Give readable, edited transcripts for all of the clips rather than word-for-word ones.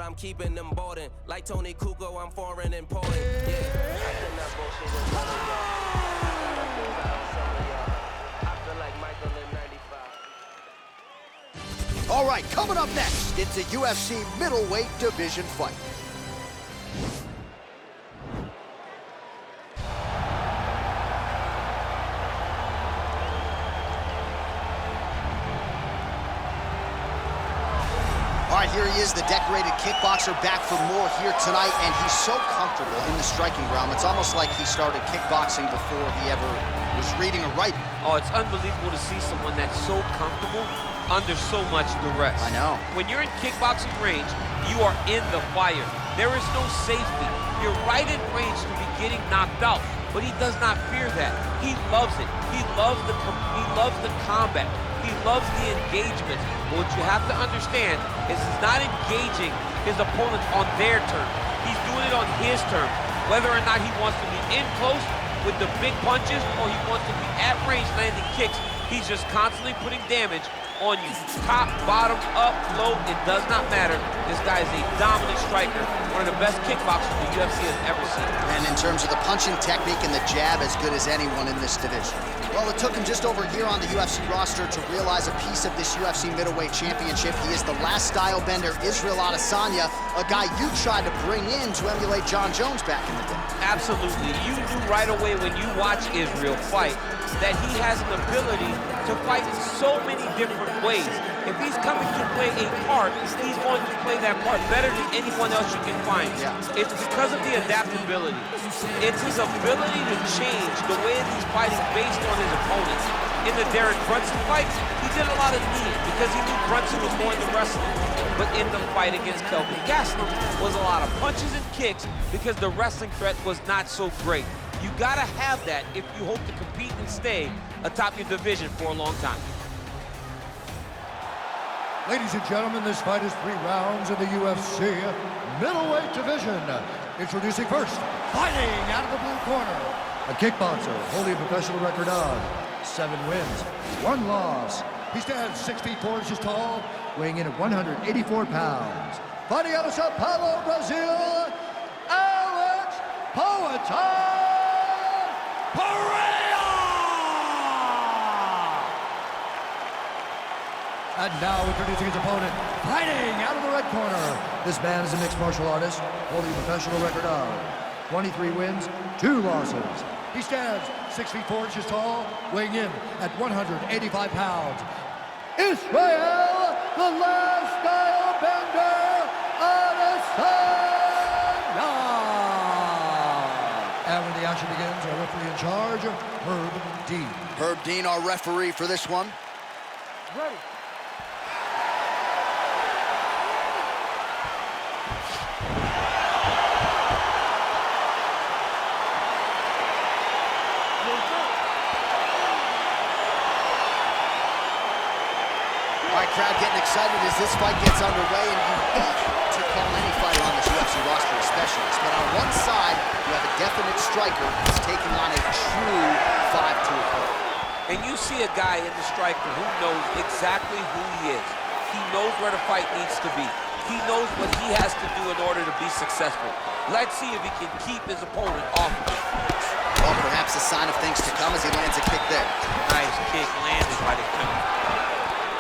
I'm keeping them boarding. Like Tony Kukoc, I'm foreign important. Yeah, I cannot bullshit with none of y'all. I gotta build out on some of y'all. I feel like Michael in 95. All right, coming up next, it's a UFC middleweight division fight. All right, here he is, the decorated kickboxer, back for more here tonight, and he's so comfortable in the striking realm. It's almost like he started kickboxing before he ever was reading or writing. Oh, it's unbelievable to see someone that's so comfortable under so much duress. I know. When you're in kickboxing range, you are in the fire. There is no safety. You're right in range to be getting knocked out, but he does not fear that. He loves it. He loves the combat. He loves the engagement. But what you have to understand is he's not engaging his opponents on their terms. He's doing it on his terms. Whether or not he wants to be in close with the big punches or he wants to be at range landing kicks, he's just constantly putting damage on you. Top, bottom, up, low, it does not matter. This guy is a dominant striker, one of the best kickboxers the UFC has ever seen. And in terms of the punching technique and the jab, as good as anyone in this division. Well, it took him just over a year on the UFC roster to realize a piece of this UFC middleweight championship. He is the last style bender, Israel Adesanya, a guy you tried to bring in to emulate John Jones back in the day. Absolutely. You knew right away when you watch Israel fight that he has an ability to fight in so many different ways. If he's coming to play a part, he's going to play that part better than anyone else you can find. Yeah. It's because of the adaptability. It's his ability to change the way that he's fighting based on his opponents. In the Derek Brunson fight, he did a lot of kneeing because he knew Brunson was going to wrestle. But in the fight against Kelvin Gastelum was a lot of punches and kicks because the wrestling threat was not so great. You gotta have that if you hope to compete and stay atop your division for a long time. Ladies and gentlemen, this fight is 3 rounds in the UFC middleweight division. Introducing first, fighting out of the blue corner, a kickboxer holding a professional record of 7 wins, 1 loss. He stands 6 feet 4 inches tall, weighing in at 184 pounds. Fighting out of Sao Paulo, Brazil, Alex Pereira! And now introducing his opponent, fighting out of the red corner. This man is a mixed martial artist, holding a professional record of 23 wins, 2 losses. He stands 6 feet 4 inches tall, weighing in at 185 pounds. Israel, the last style bender, Adesanya! And when the action begins, our referee in charge, Herb Dean. Herb Dean, our referee for this one. Ready. All right, crowd getting excited as this fight gets underway, and you hate to call any fighter on this UFC roster a specialist, but on one side, you have a definite striker that's taking on a true 5-2 opponent. And you see a guy in the striker who knows exactly who he is. He knows where the fight needs to be. He knows what he has to do in order to be successful. Let's see if he can keep his opponent off of him. Well, perhaps a sign of things to come as he lands a kick there. Nice kick landed by the counter.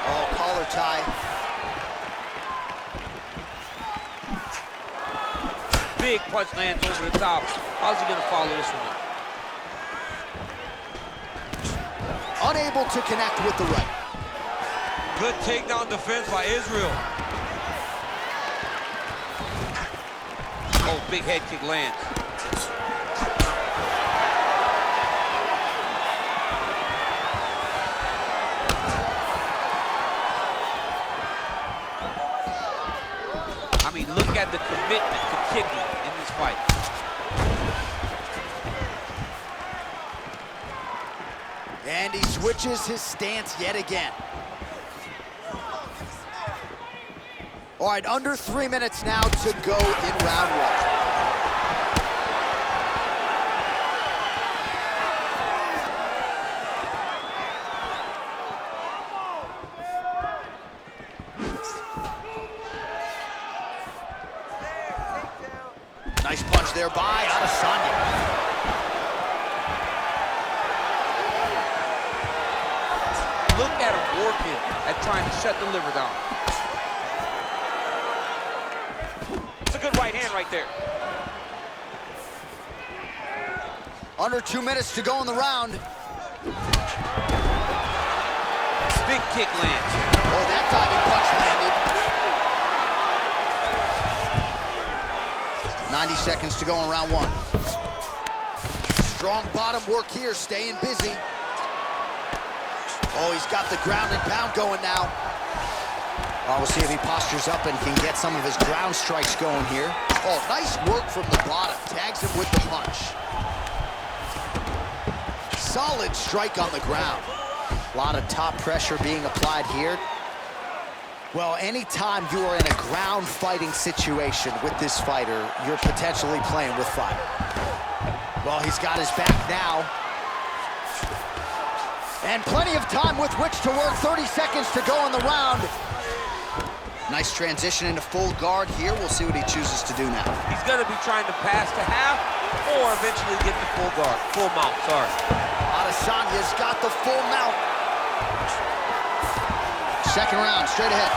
Oh, collar tie. Big punch lands over the top. How's he gonna follow this one up? Unable to connect with the right. Good takedown defense by Israel. Oh, big head kick lands. I mean, look at the commitment to kicking in this fight. And he switches his stance yet again. All right, under 3 minutes now to go in round 1. Nice punch there by Adesanya. Look at him working at trying to shut the liver down. It's a good right hand right there. Under 2 minutes to go in the round. Big kick lands. Oh, that diving punch landed. 90 seconds to go in round 1. Strong bottom work here, staying busy. Oh, he's got the ground and pound going now. Oh, we'll see if he postures up and can get some of his ground strikes going here. Oh, nice work from the bottom. Tags him with the punch. Solid strike on the ground. A lot of top pressure being applied here. Well, anytime you are in a ground fighting situation with this fighter, you're potentially playing with fire. Well, he's got his back now. And plenty of time with which to work. 30 seconds to go in the round. Nice transition into full guard here. We'll see what he chooses to do now. He's going to be trying to pass to half or eventually get the full guard. Full mount, sorry. Adesanya's got the full mount. Second round, straight ahead.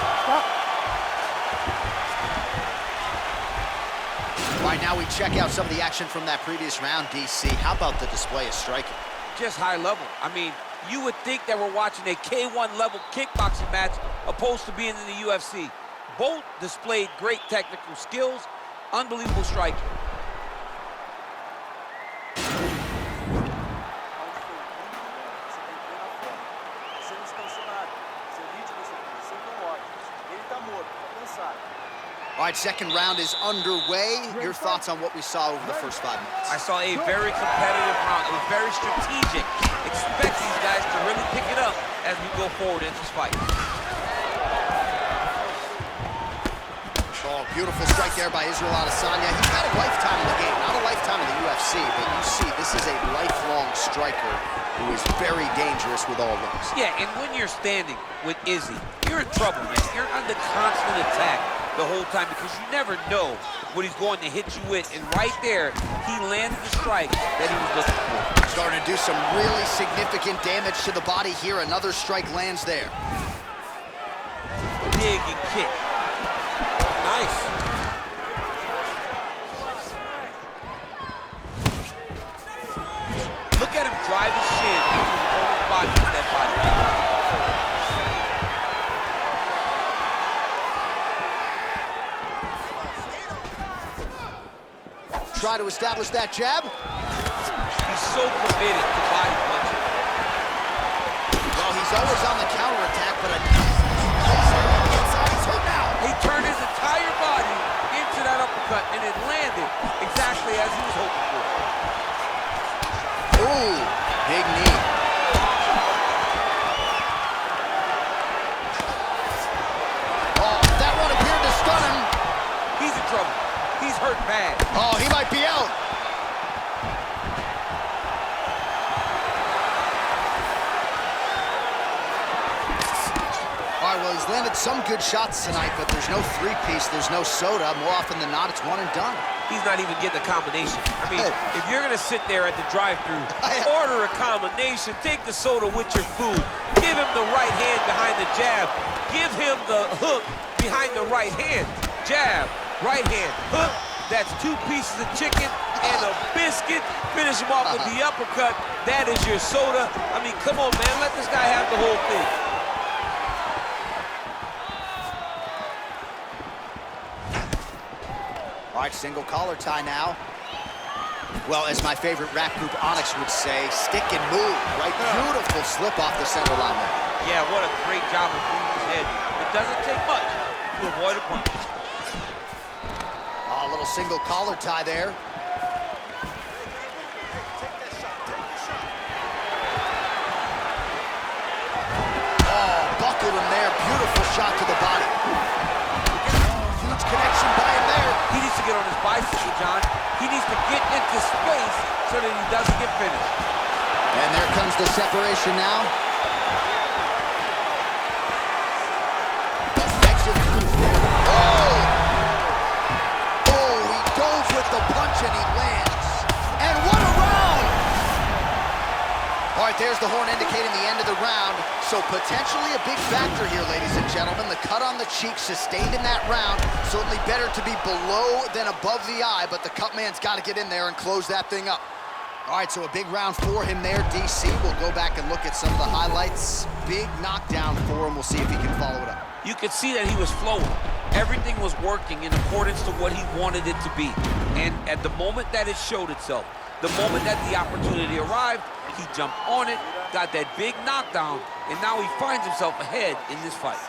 All right, now we check out some of the action from that previous round, DC. How about the display of striking? Just high level. I mean, you would think that we're watching a K1 level kickboxing match opposed to being in the UFC. Both displayed great technical skills, unbelievable striking. All right, second round is underway. Your thoughts on what we saw over the first 5 minutes? I saw a very competitive round. It was very strategic. Expect these guys to really pick it up as we go forward in this fight. Oh, beautiful strike there by Israel Adesanya. He's got a lifetime in the game, not a lifetime in the UFC, but you see, this is a lifelong striker who is very dangerous with all looks. Yeah, and when you're standing with Izzy, you're in trouble, man. You're under constant attack the whole time because you never know what he's going to hit you with. And right there, he landed the strike that he was looking for. Starting to do some really significant damage to the body here. Another strike lands there. Dig and kick. Nice. Look at him drive his shin into his own body with that body. Try to establish that jab. He's so committed to body punching. Well, he's always on the counterattack, but he's hurt now. He turned his entire body into that uppercut, and it landed exactly as he was hoping for. Ooh, big knee. Oh, that one appeared to stun him. He's in trouble. He's hurt bad. Oh, he might be out. All right, well, he's landed some good shots tonight, but there's no three-piece, there's no soda. More often than not, it's one and done. He's not even getting a combination. I mean, if you're going to sit there at the drive-thru, order a combination, take the soda with your food, give him the right hand behind the jab, give him the hook behind the right hand, jab, right hand, hook. That's 2 pieces of chicken and a biscuit. Finish him off with the uppercut. That is your soda. I mean, come on, man. Let this guy have the whole thing. All right, single collar tie now. Well, as my favorite rap group Onyx would say, stick and move, right? Beautiful slip off the center line there. Yeah, what a great job of moving his head. It doesn't take much to avoid a punch. A little single collar tie there. Oh, buckled him there. Beautiful shot to the body. Huge connection by him there. He needs to get on his bicycle, John. He needs to get into space so that he doesn't get finished. And there comes the separation now. Oh! Oh, he goes with the punch right, there's the horn indicating the end of the round. So potentially a big factor here, ladies and gentlemen. The cut on the cheek sustained in that round. Certainly better to be below than above the eye, but the cut man's got to get in there and close that thing up. All right, so a big round for him there, DC. We'll go back and look at some of the highlights. Big knockdown for him. We'll see if he can follow it up. You could see that he was flowing. Everything was working in accordance to what he wanted it to be. And at the moment that it showed itself, the moment that the opportunity arrived, he jumped on it, got that big knockdown, and now he finds himself ahead in this fight.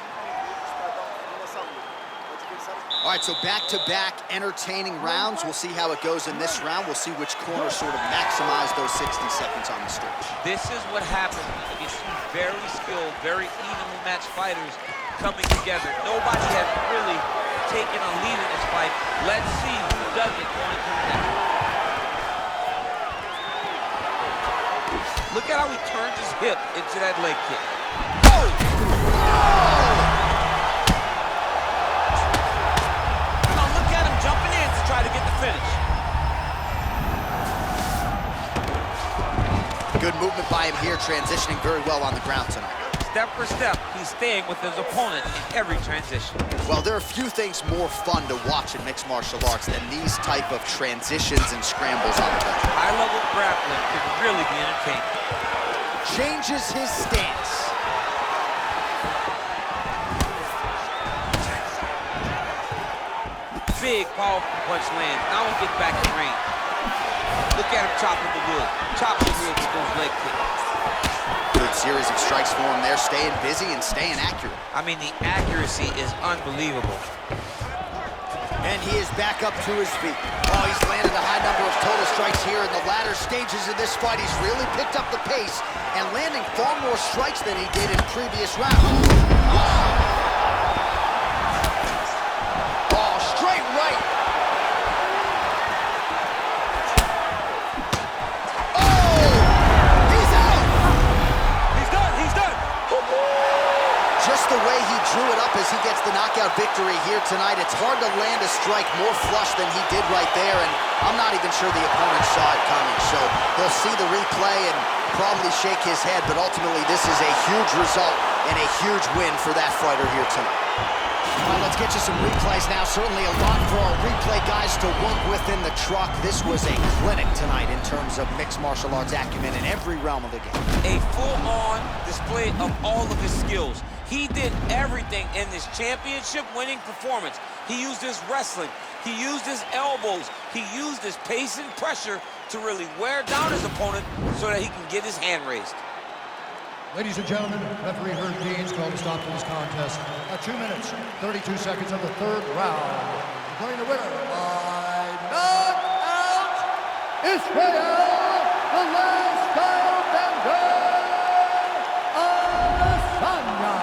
All right, so back-to-back entertaining rounds. We'll see how it goes in this round. We'll see which corner sort of maximize those 60 seconds on the stretch. This is what happens when you get two very skilled, very evenly matched fighters coming together. Nobody has really taken a lead in this fight. Let's see who does it going into the next. Look at how he turns his hip into that leg kick. Oh! Now look at him jumping in to try to get the finish. Good movement by him here, transitioning very well on the ground tonight. Step for step, he's staying with his opponent in every transition. Well, there are few things more fun to watch in mixed martial arts than these type of transitions and scrambles on the bench. High-level grappling can really be entertaining. Changes his stance. Big, powerful punch lands. Now he gets back in range. Look at him chopping the wood. Chopping the wood with those leg kicks. Good series of strikes for him there, staying busy and staying accurate. I mean, the accuracy is unbelievable. And he is back up to his feet. Oh, he's landed a high number of total strikes here in the latter stages of this fight. He's really picked up the pace and landing far more strikes than he did in previous rounds. Oh, straight right. Oh, he's out. He's done. Just the way he drew it up as he gets the knockout victory here tonight, it's hard to land a strike more flush than he did right there, and I'm not even sure the opponent saw it coming, so he'll see the replay and probably shake his head, but ultimately this is a huge result and a huge win for that fighter here tonight. All right, let's get you some replays now. Certainly a lot for our replay guys to work with in the truck. This was a clinic tonight in terms of mixed martial arts acumen in every realm of the game. A full-on display of all of his skills. He did everything in this championship-winning performance. He used his wrestling. He used his elbows. He used his pace and pressure to really wear down his opponent so that he can get his hand raised. Ladies and gentlemen, referee Herb Dean's called to stop to this contest at 2 minutes, 32 seconds of the third round. Declaring the winner by knockout, Israel, the last style bender, Adesanya.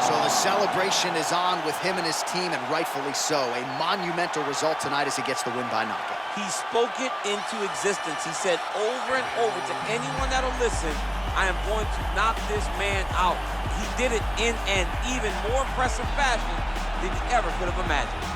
So the celebration is on with him and his team, and rightfully so. A monumental result tonight as he gets the win by knockout. He spoke it into existence. He said over and over to anyone that'll listen, I am going to knock this man out. He did it in an even more impressive fashion than he ever could have imagined.